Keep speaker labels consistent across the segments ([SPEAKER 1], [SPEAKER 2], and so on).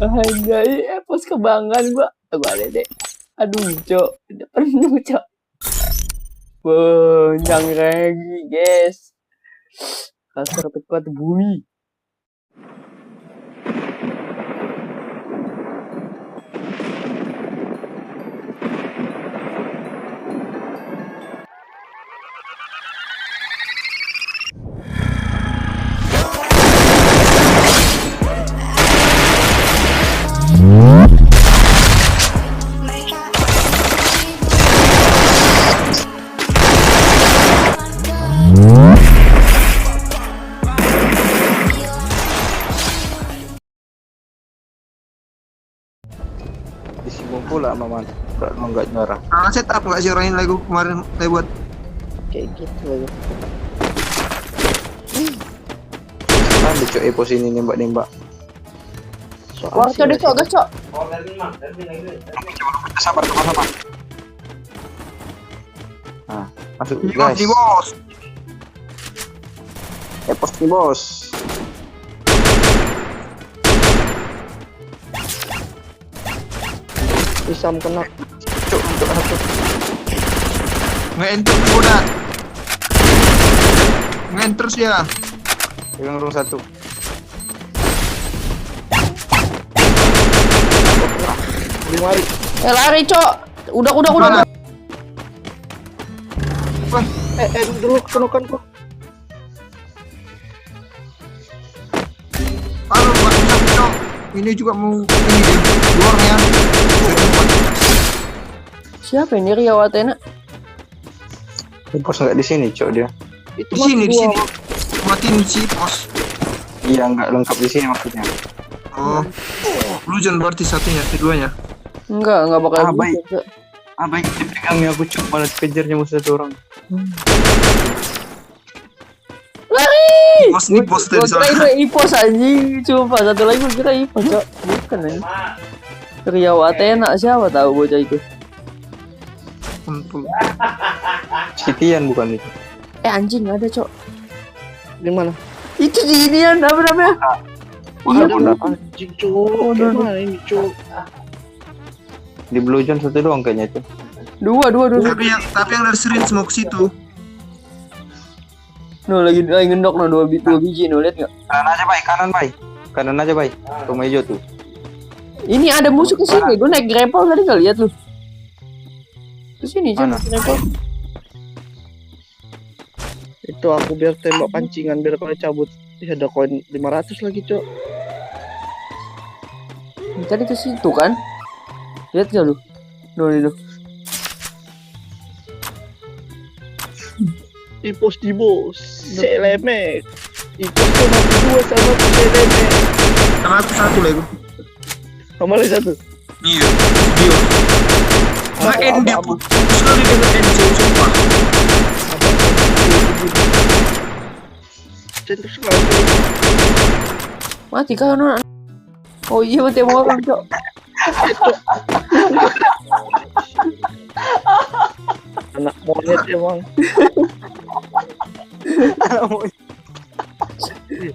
[SPEAKER 1] Anjay, pos kebanggaan gua. Gua ada deh. Aduh, cok. Udah penuh, cok. Benjang lagi, guys. Kasar pekat bumi.
[SPEAKER 2] Disinggung pula sama kalau nggak nyerah.
[SPEAKER 3] Setup nggak sih orang ini lagu kemarin saya buat?
[SPEAKER 1] Kayak gitu aja.
[SPEAKER 2] Ada cok epos ini nembak-nembak.
[SPEAKER 1] Wah, cok deh, cok, gas, cok.
[SPEAKER 2] Sabar sama-sama. Nah, masuk
[SPEAKER 3] Di
[SPEAKER 2] guys.
[SPEAKER 3] bos.
[SPEAKER 2] Epos nih bos.
[SPEAKER 1] Isam kena.
[SPEAKER 2] Cok untuk satu.
[SPEAKER 3] Nge-enter udah. Nge-enter sih ya.
[SPEAKER 2] Pegang rung satu.
[SPEAKER 3] Lari.
[SPEAKER 1] Lari, cok. Udah.
[SPEAKER 3] Wah,
[SPEAKER 1] Dulu kenukan kok.
[SPEAKER 3] kalau nggak bisa cok. Ini juga mau ini dia. Dua orang ya.
[SPEAKER 1] Siapa ini Ria Watena?
[SPEAKER 2] Epos nggak di sini cok dia.
[SPEAKER 3] Di sini. Matiin si pos.
[SPEAKER 2] Iya nggak lengkap di sini maksudnya.
[SPEAKER 3] Oh. Bluejon berarti satunya, keduanya.
[SPEAKER 1] Enggak bakal
[SPEAKER 2] baik.
[SPEAKER 1] bisa, Cok.
[SPEAKER 2] Baik dipegangnya aku cok malah dikejarnya musuh satu orang.
[SPEAKER 1] Lari!
[SPEAKER 3] Pos nih pos tadi
[SPEAKER 1] Gua kira
[SPEAKER 3] soalnya.
[SPEAKER 1] itu Ipos anjing. Coba satu lagi gua kira Ipos, cok. Bukan anjing. Ria Watena siapa tahu bocah itu.
[SPEAKER 3] Kumpul.
[SPEAKER 2] Sitian bukan itu.
[SPEAKER 1] Anjing ada, cok.
[SPEAKER 4] Di mana?
[SPEAKER 1] Itu di inian apa namanya? Iya,
[SPEAKER 2] Ada
[SPEAKER 4] Anjing cuk. Gimana ini cuk?
[SPEAKER 2] di Blue Zone satu doang kayaknya itu.
[SPEAKER 1] Dua.
[SPEAKER 3] Tapi yang dari syringe mau ke situ.
[SPEAKER 1] No, lagi ngendok no dua biji no, lihat nggak?
[SPEAKER 2] Kanan aja bay. Rumah hijau tuh.
[SPEAKER 1] Ini ada musuh ke sini. Gue naik grapple tadi nggak lihat lu. Ke sini, Cok.
[SPEAKER 2] Mana?
[SPEAKER 1] Grapple.
[SPEAKER 4] Itu aku biar tembak pancingan biar kalau cabut. Ih, ada koin 500 lagi cuk.
[SPEAKER 1] Tadi ke situ kan? Lihat nggak lu? No, itu.
[SPEAKER 4] Ipos di bos. Selemek. Ipos cuma dua sama selemek.
[SPEAKER 3] Sama aku satu lagi.
[SPEAKER 4] Sama lagi satu.
[SPEAKER 3] Iya. Dia. Main dia putus kali dengan NC sumpah.
[SPEAKER 4] Centur sekali.
[SPEAKER 1] Mati kan no? Oh iya, mati mau orang, Cok.
[SPEAKER 4] Anak monyet emang.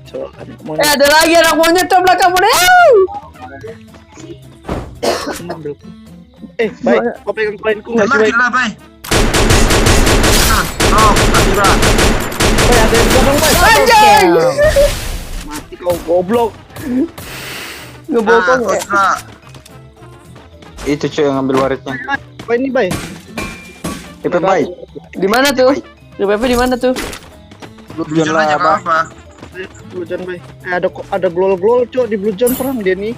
[SPEAKER 4] Cuk, anak monyet.
[SPEAKER 1] Ada lagi anak monyet, Cok, belakang monyet.
[SPEAKER 4] Baik, kau pegang koinku nggak sih,
[SPEAKER 3] Mati
[SPEAKER 4] baik?
[SPEAKER 3] lah, bay. Nah, Akira.
[SPEAKER 4] Baik, ada yang belakang, baik.
[SPEAKER 1] Anjing!
[SPEAKER 4] Mati kau goblok.
[SPEAKER 1] Ngebokong ya.
[SPEAKER 3] Akira.
[SPEAKER 2] Itu cok yang ngambil waritnya.
[SPEAKER 4] Baik ini, baik.
[SPEAKER 2] Itu baik.
[SPEAKER 1] Di mana tuh? GPP di mana tuh?
[SPEAKER 3] Bluejon aja apa?
[SPEAKER 4] Blue Zone, baik. Ada glol cok di Blue Zone perang dia nih.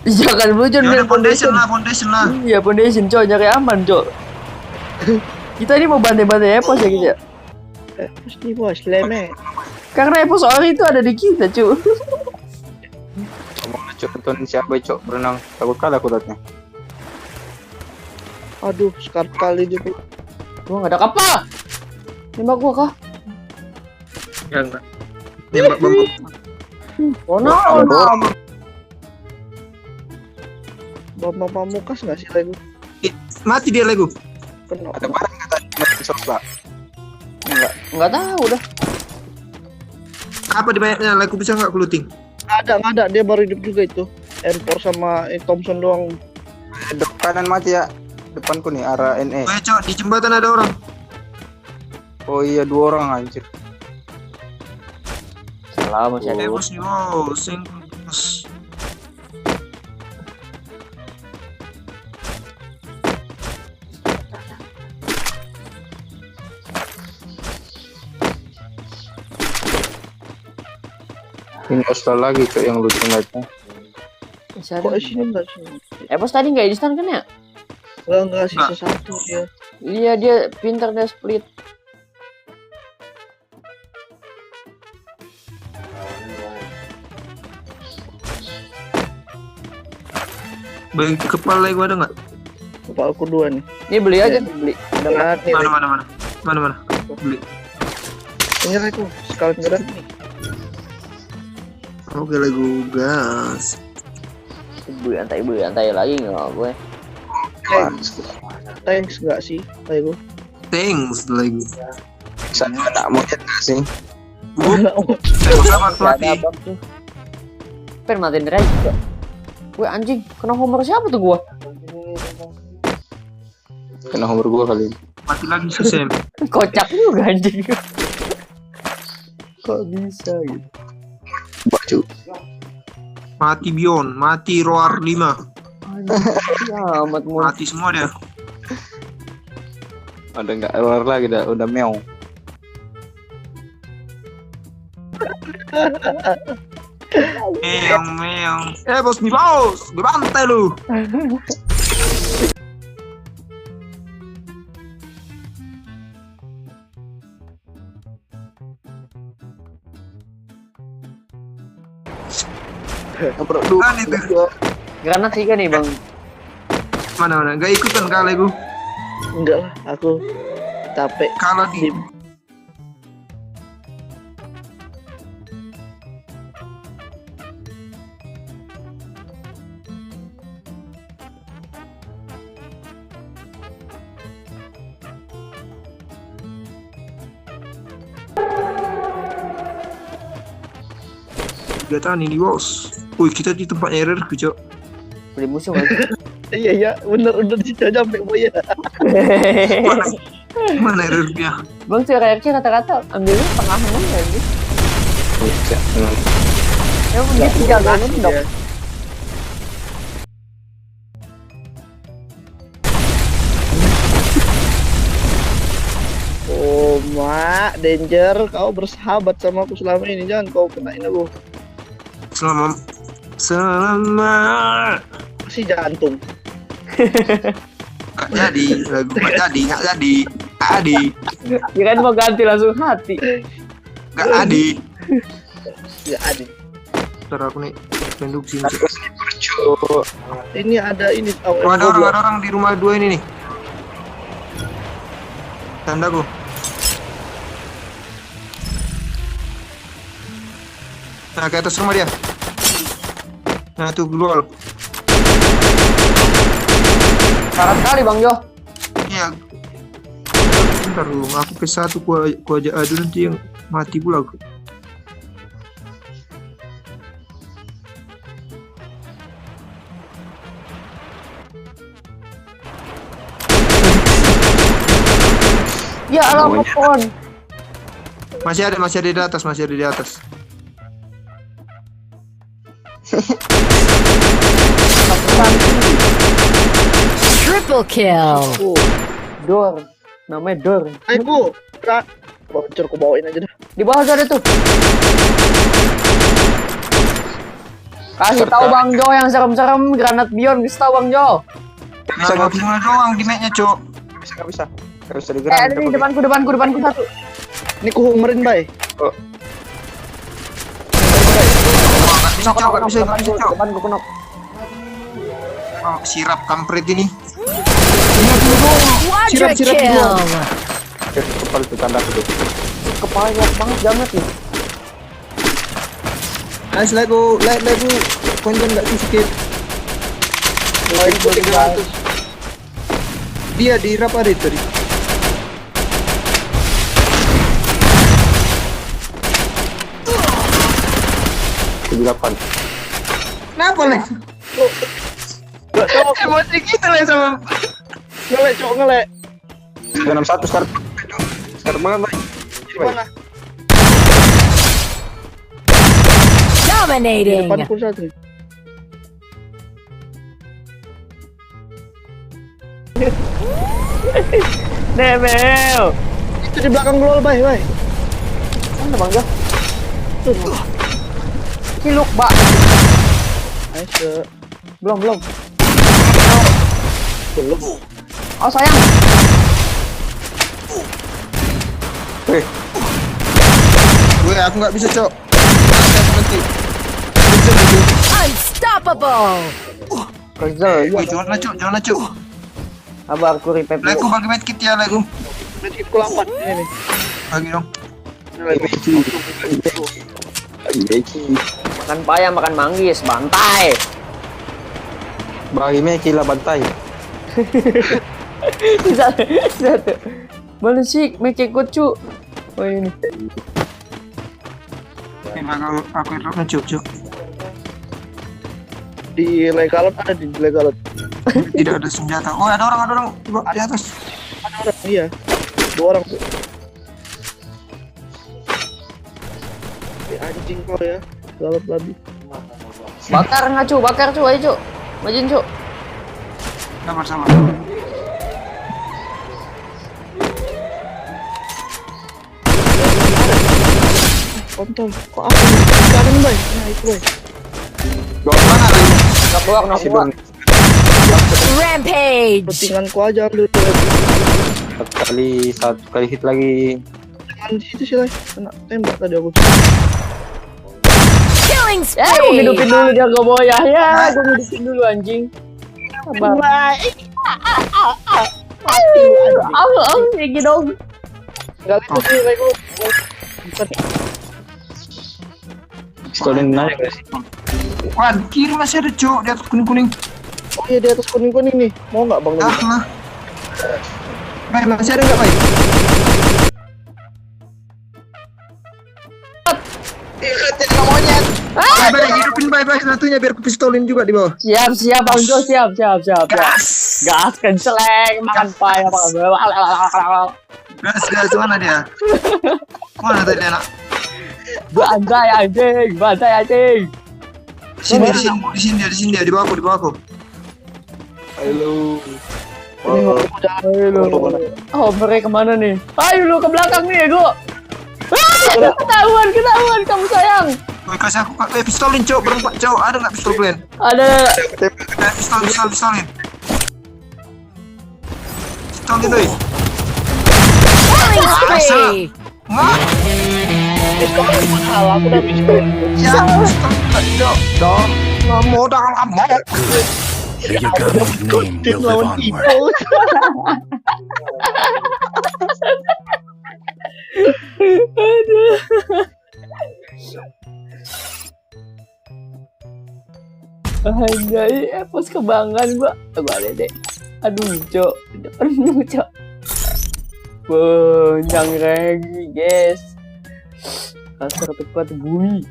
[SPEAKER 1] Jangan bocor
[SPEAKER 3] Ya
[SPEAKER 1] dari
[SPEAKER 3] udah foundation lah.
[SPEAKER 1] Iya, foundation, Cok, nyari aman, Cok. Kita ini mau bantai-bantai Epos ya, kita.
[SPEAKER 4] Terus nih bos, leme.
[SPEAKER 1] Karena Epos ori itu ada di kita, Cok.
[SPEAKER 2] Ngomong cok tonton siapa cok berenang takut kalah aku liatnya.
[SPEAKER 4] Aduh, sekali kali dia.
[SPEAKER 1] Gua nggak ada kapal. Nembak gua kah?
[SPEAKER 3] Ya enggak. Nembak bambu.
[SPEAKER 1] Oh no.
[SPEAKER 4] Bambang Pamungkas nggak sih lagu?
[SPEAKER 3] Mati dia lego.
[SPEAKER 4] Kena.
[SPEAKER 2] Ada barang kata di sofa.
[SPEAKER 1] Nggak tahu dah.
[SPEAKER 3] Apa dibayarnya? Lego bisa nggak aku looting?
[SPEAKER 4] Nggak ada, dia baru hidup juga itu. M4 sama Thompson doang.
[SPEAKER 2] Kanan mati ya. Depanku nih arah NE.
[SPEAKER 3] Weh cok, di jembatan ada orang.
[SPEAKER 2] Oh iya 2 orang anjir.
[SPEAKER 1] Salah masih ada.
[SPEAKER 3] Bos nih bos, bos.
[SPEAKER 2] Ini Oscar lagi cok yang lucu ngeliatnya.
[SPEAKER 1] Masih
[SPEAKER 4] Kok
[SPEAKER 1] ada.
[SPEAKER 4] di sini enggak sih?
[SPEAKER 1] Bos tadi nggak instan kan ya?
[SPEAKER 4] Enggak sisa satu ya.
[SPEAKER 1] Iya dia pintar dia split.
[SPEAKER 3] Bagi kepala gua ada nggak?
[SPEAKER 4] Kepala aku 2 nih.
[SPEAKER 1] Ini beli aja beli. Ada nggak?
[SPEAKER 4] Gerak nih.
[SPEAKER 3] Mana? Beli.
[SPEAKER 4] Ini aku sekali gerak nih.
[SPEAKER 3] Oke lagu gas.
[SPEAKER 1] Santai lagi nggak gue.
[SPEAKER 4] Thanks enggak sih? Ayo.
[SPEAKER 3] Thanks lagu.
[SPEAKER 2] Sana ada monyet nggak sih?
[SPEAKER 3] Selamat
[SPEAKER 1] Gak ada
[SPEAKER 3] mati.
[SPEAKER 1] abang tuh. Pen matiin Ray juga. Gue anjing, kena homer siapa tuh gua?
[SPEAKER 2] Kena nomor gua kali.
[SPEAKER 3] Mati lagi si Sam.
[SPEAKER 1] Kocak juga anjing. Kok bisa gitu?
[SPEAKER 2] Baju.
[SPEAKER 3] Mati Bion, mati Roar 5.
[SPEAKER 1] Anjing, ya amat mau.
[SPEAKER 3] Mati semua dia.
[SPEAKER 2] Ada nggak keluar lagi dah, udah meong.
[SPEAKER 3] Meong. Bos nih bos, dibantai lu. Kan itu.
[SPEAKER 1] Granat 3 nih bang.
[SPEAKER 3] Mana? Gak ikut kan kali gue.
[SPEAKER 4] Enggak lah, aku capek.
[SPEAKER 3] Kalau di Gatan ini bos. Wih kita di tempatnya error cok.
[SPEAKER 1] Beli musuh lagi.
[SPEAKER 4] Iya, bener di situ sampai boya.
[SPEAKER 3] Mana errornya?
[SPEAKER 1] Bang sih kayaknya rata-rata ambilnya tengahan aja gitu.
[SPEAKER 2] Bocah.
[SPEAKER 1] Ya dia tinggal kanan dong.
[SPEAKER 4] Oh, Mak, danger. Kau bersahabat sama aku selama ini. Jangan kau kenain aku.
[SPEAKER 3] Selama
[SPEAKER 4] Masih jantung.
[SPEAKER 3] Gak jadi.
[SPEAKER 1] Kirain mau ganti langsung hati.
[SPEAKER 3] Gak jadi.
[SPEAKER 4] Ya ada.
[SPEAKER 3] Ntar aku nih penduk sini.
[SPEAKER 2] Cok.
[SPEAKER 4] Ini ada ini.
[SPEAKER 3] Oh, ada orang di rumah 2 ini nih. Tandaku. Nah, ke atas rumah dia. Nah, tuh keluar.
[SPEAKER 1] Parah sekali bang Jo.
[SPEAKER 3] Iya. Bentar dulu, aku P1 ku aja aduh nanti yang mati pula aku.
[SPEAKER 1] Ya alamak pon.
[SPEAKER 3] Masih ada di atas.
[SPEAKER 5] Triple kill.
[SPEAKER 1] Oh, Dor. Namanya Dor.
[SPEAKER 4] Ayo, Kak. Bocor, ku bawain aja dah.
[SPEAKER 1] Di bawah ada tuh. Kasih tahu Bang Jo yang serem-serem granat Bion, kasih tahu Bang Jo.
[SPEAKER 3] Bisa nggak bisa doang di match-nya, Cok.
[SPEAKER 2] Nggak bisa. Harus ada gerak.
[SPEAKER 1] Ada nih depanku satu.
[SPEAKER 4] Ini ku homerin, Bay.
[SPEAKER 3] Nggak bisa, Cok.
[SPEAKER 1] Depanku kenok.
[SPEAKER 3] Oh, sirap kampret ini.
[SPEAKER 5] Quadra kill.
[SPEAKER 2] Kepala itu tanda itu.
[SPEAKER 1] Kepala banyak banget jamet nih.
[SPEAKER 3] Nice lagu. Konjen nggak sih sikit. Dia di rap ada tadi. Kenapa Le?
[SPEAKER 4] Gak tau aku
[SPEAKER 3] Emosi gitu Le sama.
[SPEAKER 4] ngelek cok ngelek.
[SPEAKER 2] 61 start. Start banget, Bay.
[SPEAKER 4] Mana? Di
[SPEAKER 5] Dominating.
[SPEAKER 4] depan pun satu.
[SPEAKER 1] Nebel.
[SPEAKER 4] Itu di belakang gol bay.
[SPEAKER 1] Mana bang ya?
[SPEAKER 4] Tuh.
[SPEAKER 1] Kiluk, Mbak.
[SPEAKER 4] Nice.
[SPEAKER 1] Belum.
[SPEAKER 4] Belum.
[SPEAKER 1] Oh, sayang.
[SPEAKER 2] Weh,
[SPEAKER 3] Gue aku nggak bisa cok. Nanti.
[SPEAKER 5] Unstoppable.
[SPEAKER 1] Kerja,
[SPEAKER 3] Woi jangan lah cok.
[SPEAKER 1] Sabar, aku repair dulu.
[SPEAKER 3] Leku bagi medkit ya Leku.
[SPEAKER 4] Medkit ku 8 ini nih.
[SPEAKER 3] Bagi dong.
[SPEAKER 1] Makan payah, makan manggis, bantai.
[SPEAKER 2] bagi Meki lah bantai.
[SPEAKER 1] Satu. Mana sih mecek kucu? Oh ini.
[SPEAKER 3] Aku drop cok.
[SPEAKER 4] Di legalot ada di legalot.
[SPEAKER 3] Tidak ada senjata. Oh ada orang di atas.
[SPEAKER 4] Ada orang iya. 2 orang tuh. Anjing kau ya. Galot babi.
[SPEAKER 1] Bakar cu, ayo cu. Majin cu.
[SPEAKER 3] Sama.
[SPEAKER 4] Kontol. Kok aku sekarang bay? Nah itu bay.
[SPEAKER 1] Nak keluar.
[SPEAKER 5] Rampage.
[SPEAKER 4] Pentinganku aja ambil
[SPEAKER 2] Satu kali hit lagi.
[SPEAKER 4] jangan di situ sih lah. Kena tembak tadi aku.
[SPEAKER 5] Killing
[SPEAKER 1] Ya, aku
[SPEAKER 5] spree.
[SPEAKER 1] hidupin dulu dia ke boyah ya. Aku hidupin dulu anjing. Sabar. Aku kayak dong.
[SPEAKER 4] Enggak itu sih Lego. Bukan.
[SPEAKER 2] Stolen naik guys.
[SPEAKER 3] Wah di kiri masih ada cok di atas kuning.
[SPEAKER 4] Oh iya di atas kuning-kuning nih. Mau nggak bang?
[SPEAKER 3] Ah lah. Baik masih ada nggak baik? Baik hidupin baik satunya biar aku pistolin juga di bawah.
[SPEAKER 1] Siap, Bang Jo, siap. Gas kenceleng, makan payah, makan.
[SPEAKER 3] Gas mana dia? Mana tadi anak?
[SPEAKER 1] Bantai anjing.
[SPEAKER 3] Di sini dia di bawahku.
[SPEAKER 2] Halo.
[SPEAKER 1] Oh, mereka kemana nih? Ayo lu ke belakang nih, gua. Ketahuan kamu sayang.
[SPEAKER 3] Woi kasih aku pistolin cok berempat cok ada nggak pistol kalian?
[SPEAKER 1] Ada.
[SPEAKER 3] Pistolin. Pistolin tuh.
[SPEAKER 5] Killing spree.
[SPEAKER 3] Nggak.
[SPEAKER 4] Salah aku udah bisa.
[SPEAKER 3] Ya pistolin cok. Dong. Nggak mau.
[SPEAKER 6] Your government name
[SPEAKER 4] Tim
[SPEAKER 6] will live
[SPEAKER 4] lawan
[SPEAKER 6] onward.
[SPEAKER 4] people.
[SPEAKER 1] Anjay, pos kebanggaan gua. Balik deh. Aduh, cok. Penuh, cok. Benjang lagi, guys. Kasar tepat bumi.